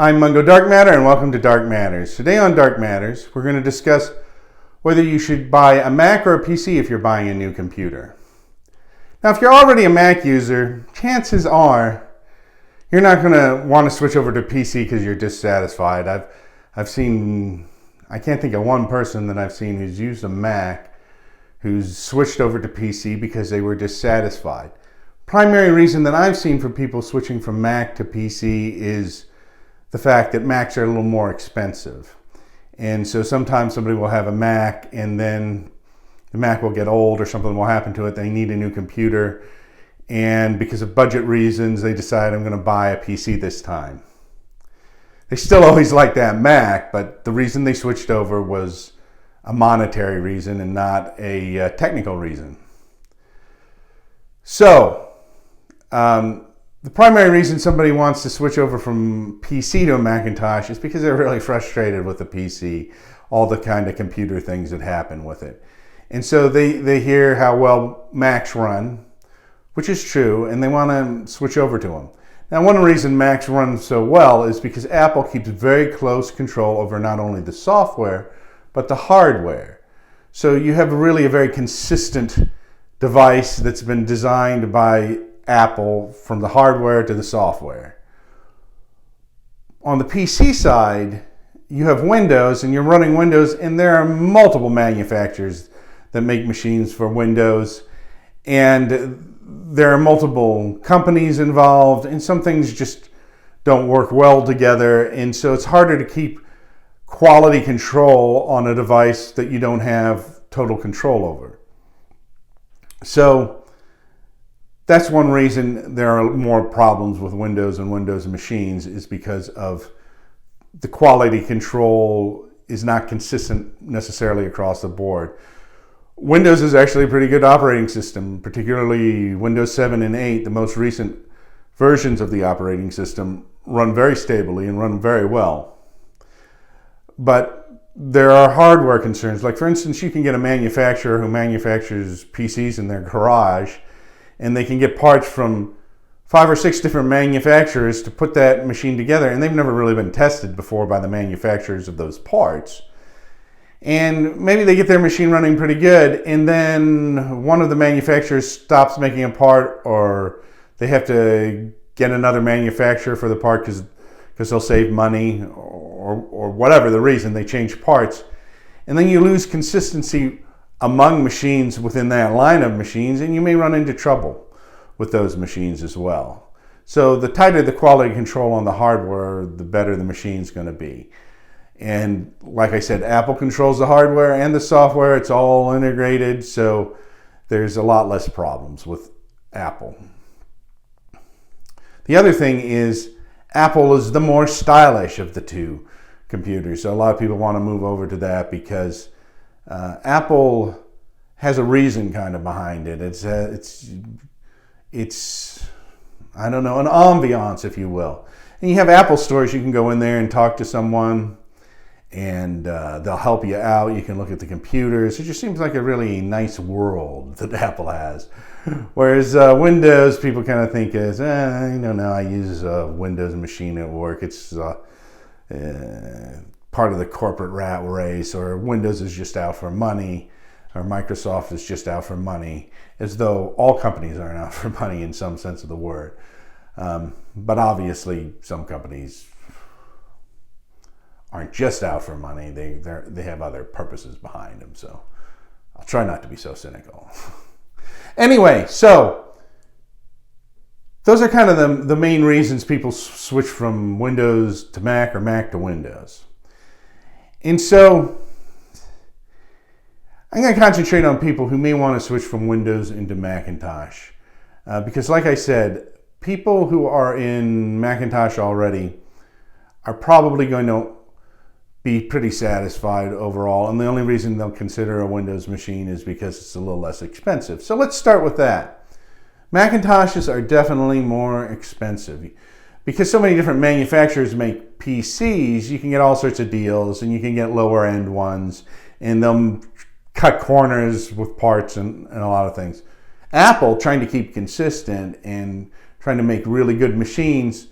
I'm Mungo Dark Matter, and welcome to Dark Matters. Today on Dark Matters, we're going to discuss whether you should buy a Mac or a PC if you're buying a new computer. Now, if you're already a Mac user, chances are you're not going to want to switch over to PC because you're dissatisfied. I can't think of one person that I've seen who's used a Mac who's switched over to PC because they were dissatisfied. Primary reason that I've seen for people switching from Mac to PC is the fact that Macs are a little more expensive. And so sometimes somebody will have a Mac and then the Mac will get old or something will happen to it. They need a new computer. And because of budget reasons, they decide I'm going to buy a PC this time. They still always like that Mac, but the reason they switched over was a monetary reason and not a technical reason. So, the primary reason somebody wants to switch over from PC to a Macintosh is because they're really frustrated with the PC, all the kind of computer things that happen with it. And so they hear how well Macs run, which is true, and they want to switch over to them. Now, one reason Macs run so well is because Apple keeps very close control over not only the software, but the hardware. So you have really a very consistent device that's been designed by Apple from the hardware to the software. On the PC side, you have Windows and you're running Windows, and there are multiple manufacturers that make machines for Windows, and there are multiple companies involved, and some things just don't work well together, and so it's harder to keep quality control on a device that you don't have total control over. So that's one reason there are more problems with Windows and Windows machines, is because of the quality control is not consistent necessarily across the board. Windows is actually a pretty good operating system, particularly Windows 7 and 8, the most recent versions of the operating system, run very stably and run very well. But there are hardware concerns. Like, for instance, you can get a manufacturer who manufactures PCs in their garage, and they can get parts from 5 or 6 different manufacturers to put that machine together, and they've never really been tested before by the manufacturers of those parts. And maybe they get their machine running pretty good, and then one of the manufacturers stops making a part, or they have to get another manufacturer for the part because they'll save money, or whatever the reason, they change parts. And then you lose consistency among machines within that line of machines, and you may run into trouble with those machines as well. So the tighter the quality control on the hardware, the better the machine's going to be. And like I said, Apple controls the hardware and the software. It's all integrated, so there's a lot less problems with Apple. The other thing is Apple is the more stylish of the two computers. So a lot of people want to move over to that because Apple has a reason kind of behind it. It's I don't know, an ambiance, if you will. And you have Apple stores, you can go in there and talk to someone, and they'll help you out. You can look at the computers. It just seems like a really nice world that Apple has. Whereas Windows, people kind of think is, no, I use a Windows machine at work. It's part of the corporate rat race, or Windows is just out for money, or Microsoft is just out for money, as though all companies aren't out for money in some sense of the word. But obviously, some companies aren't just out for money. They have other purposes behind them. So I'll try not to be so cynical. Anyway, so those are kind of the main reasons people switch from Windows to Mac or Mac to Windows. And so I'm going to concentrate on people who may want to switch from Windows into Macintosh. Because like I said, people who are in Macintosh already are probably going to be pretty satisfied overall. And the only reason they'll consider a Windows machine is because it's a little less expensive. So let's start with that. Macintoshes are definitely more expensive. Because so many different manufacturers make PCs, you can get all sorts of deals, and you can get lower end ones, and they'll cut corners with parts and a lot of things. Apple, trying to keep consistent and trying to make really good machines,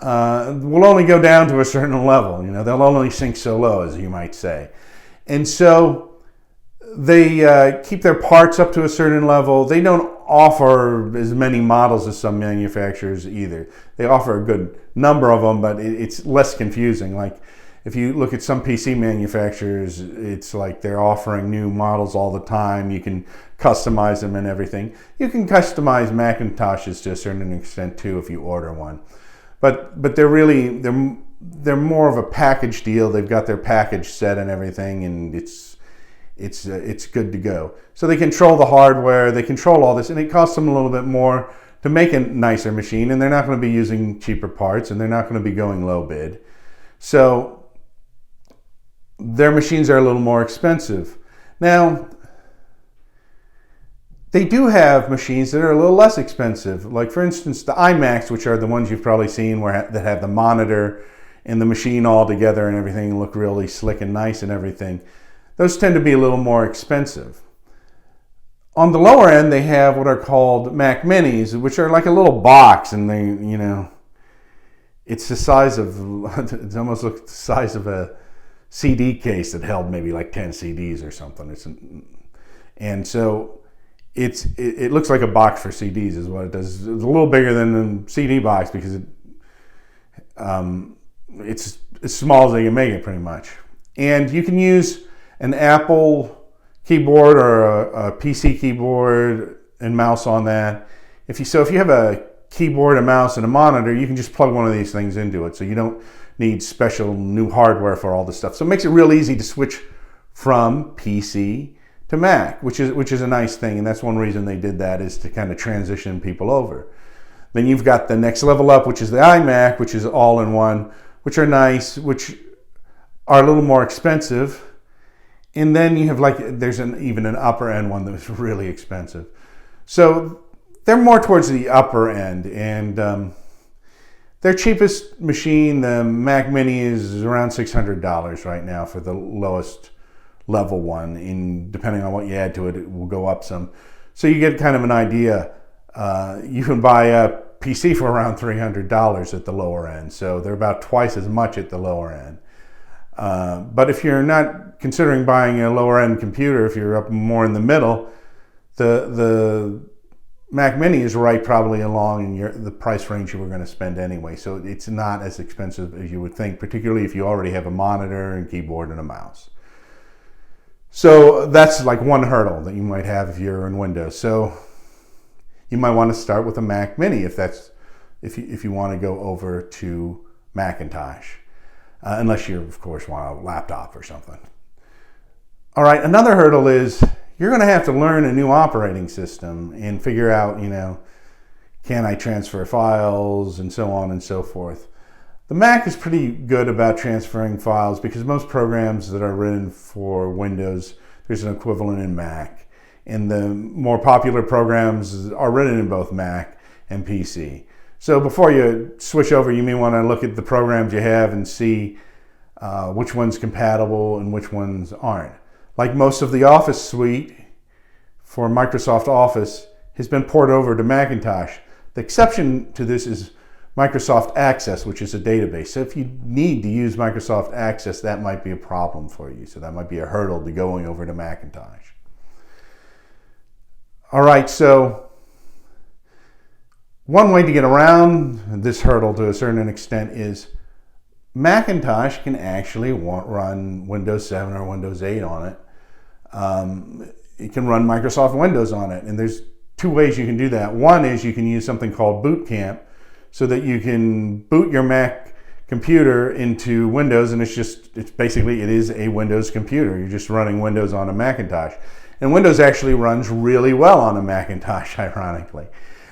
will only go down to a certain level. They'll only sink so low, as you might say. And so they keep their parts up to a certain level. They don't offer as many models as some manufacturers either. They offer a good number of them, but it's less confusing. Like if you look at some PC manufacturers, it's like they're offering new models all the time. You can customize them and everything. You can customize Macintoshes to a certain extent too if you order one. But they're more of a package deal. They've got their package set and everything, and it's good to go. So they control the hardware, they control all this, and it costs them a little bit more to make a nicer machine, and they're not going to be using cheaper parts, and they're not going to be going low bid. So their machines are a little more expensive. Now, they do have machines that are a little less expensive. Like for instance, the Imacs, which are the ones you've probably seen that have the monitor and the machine all together and everything, look really slick and nice and everything. Those tend to be a little more expensive. On the lower end, they have what are called Mac Minis, which are like a little box, and it's the size of, it almost looks the size of a CD case that held maybe like 10 CDs or something. And so it looks like a box for CDs is what it does. It's a little bigger than the CD box because it's as small as they can make it pretty much. And you can use an Apple keyboard or a PC keyboard and mouse on that. If you have a keyboard, a mouse, and a monitor, you can just plug one of these things into it. So you don't need special new hardware for all this stuff. So it makes it real easy to switch from PC to Mac, which is a nice thing. And that's one reason they did that, is to kind of transition people over. Then you've got the next level up, which is the iMac, which is all-in-one, which are nice, which are a little more expensive. And then you have there's even an upper end one that is really expensive. So they're more towards the upper end, and their cheapest machine, the Mac Mini, is around $600 right now for the lowest level one. And depending on what you add to it, it will go up some. So you get kind of an idea. You can buy a PC for around $300 at the lower end. So they're about twice as much at the lower end. But if you're not considering buying a lower end computer, if you're up more in the middle, the Mac Mini is right probably along in the price range you were going to spend anyway. So it's not as expensive as you would think, particularly if you already have a monitor and keyboard and a mouse. So that's like one hurdle that you might have if you're in Windows. So you might want to start with a Mac Mini if you want to go over to Macintosh. Unless you, of course, want a laptop or something. All right, another hurdle is you're going to have to learn a new operating system and figure out, can I transfer files and so on and so forth. The Mac is pretty good about transferring files because most programs that are written for Windows, there's an equivalent in Mac. And the more popular programs are written in both Mac and PC. So before you switch over, you may want to look at the programs you have and see which one's compatible and which ones aren't. Like most of the Office suite for Microsoft Office has been ported over to Macintosh. The exception to this is Microsoft Access, which is a database. So if you need to use Microsoft Access, that might be a problem for you. So that might be a hurdle to going over to Macintosh. All right, so one way to get around this hurdle to a certain extent is Macintosh can actually run Windows 7 or Windows 8 on it. It can run Microsoft Windows on it, and there's two ways you can do that. One is you can use something called Boot Camp, so that you can boot your Mac computer into Windows, and it is a Windows computer. You're just running Windows on a Macintosh. And Windows actually runs really well on a Macintosh, ironically.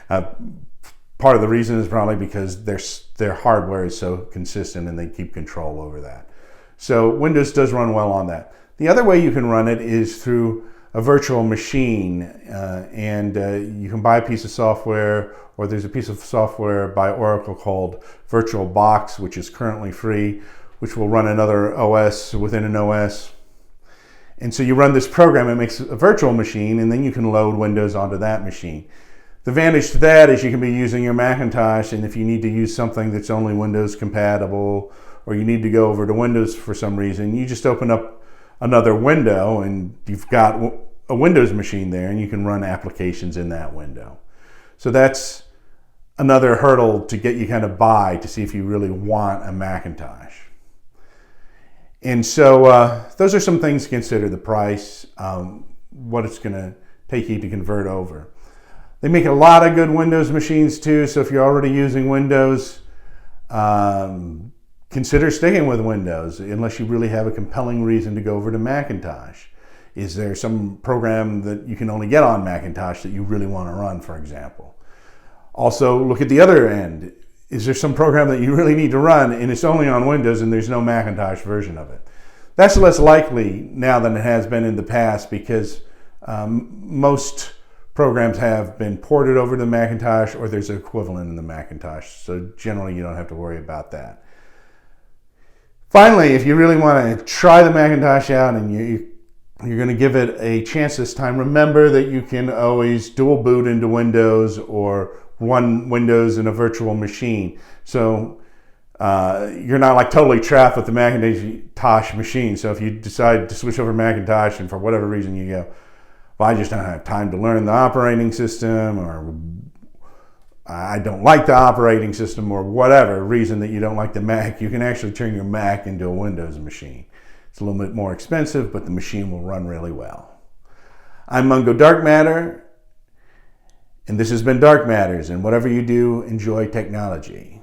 Part of the reason is probably because their hardware is so consistent and they keep control over that. So Windows does run well on that. The other way you can run it is through a virtual machine, and you can buy a piece of software, or there's a piece of software by Oracle called VirtualBox, which is currently free, which will run another OS within an OS. And so you run this program, it makes a virtual machine, and then you can load Windows onto that machine. The advantage to that is you can be using your Macintosh, and if you need to use something that's only Windows compatible, or you need to go over to Windows for some reason, you just open up another window and you've got a Windows machine there, and you can run applications in that window. So that's another hurdle to get you kind of by to see if you really want a Macintosh. And so those are some things to consider: the price, what it's going to take you to convert over. They make a lot of good Windows machines too, so if you're already using Windows, consider sticking with Windows unless you really have a compelling reason to go over to Macintosh. Is there some program that you can only get on Macintosh that you really want to run, for example? Also, look at the other end. Is there some program that you really need to run and it's only on Windows and there's no Macintosh version of it? That's less likely now than it has been in the past, because most programs have been ported over to the Macintosh, or there's an equivalent in the Macintosh. So generally you don't have to worry about that. Finally, if you really want to try the Macintosh out and you're going to give it a chance this time, remember that you can always dual boot into Windows or run Windows in a virtual machine. So you're not like totally trapped with the Macintosh machine. So if you decide to switch over to Macintosh and for whatever reason you go, well, I just don't have time to learn the operating system, or I don't like the operating system, or whatever reason that you don't like the Mac, you can actually turn your Mac into a Windows machine. It's a little bit more expensive, but the machine will run really well. I'm Mungo Dark Matter, and this has been Dark Matters, and whatever you do, enjoy technology.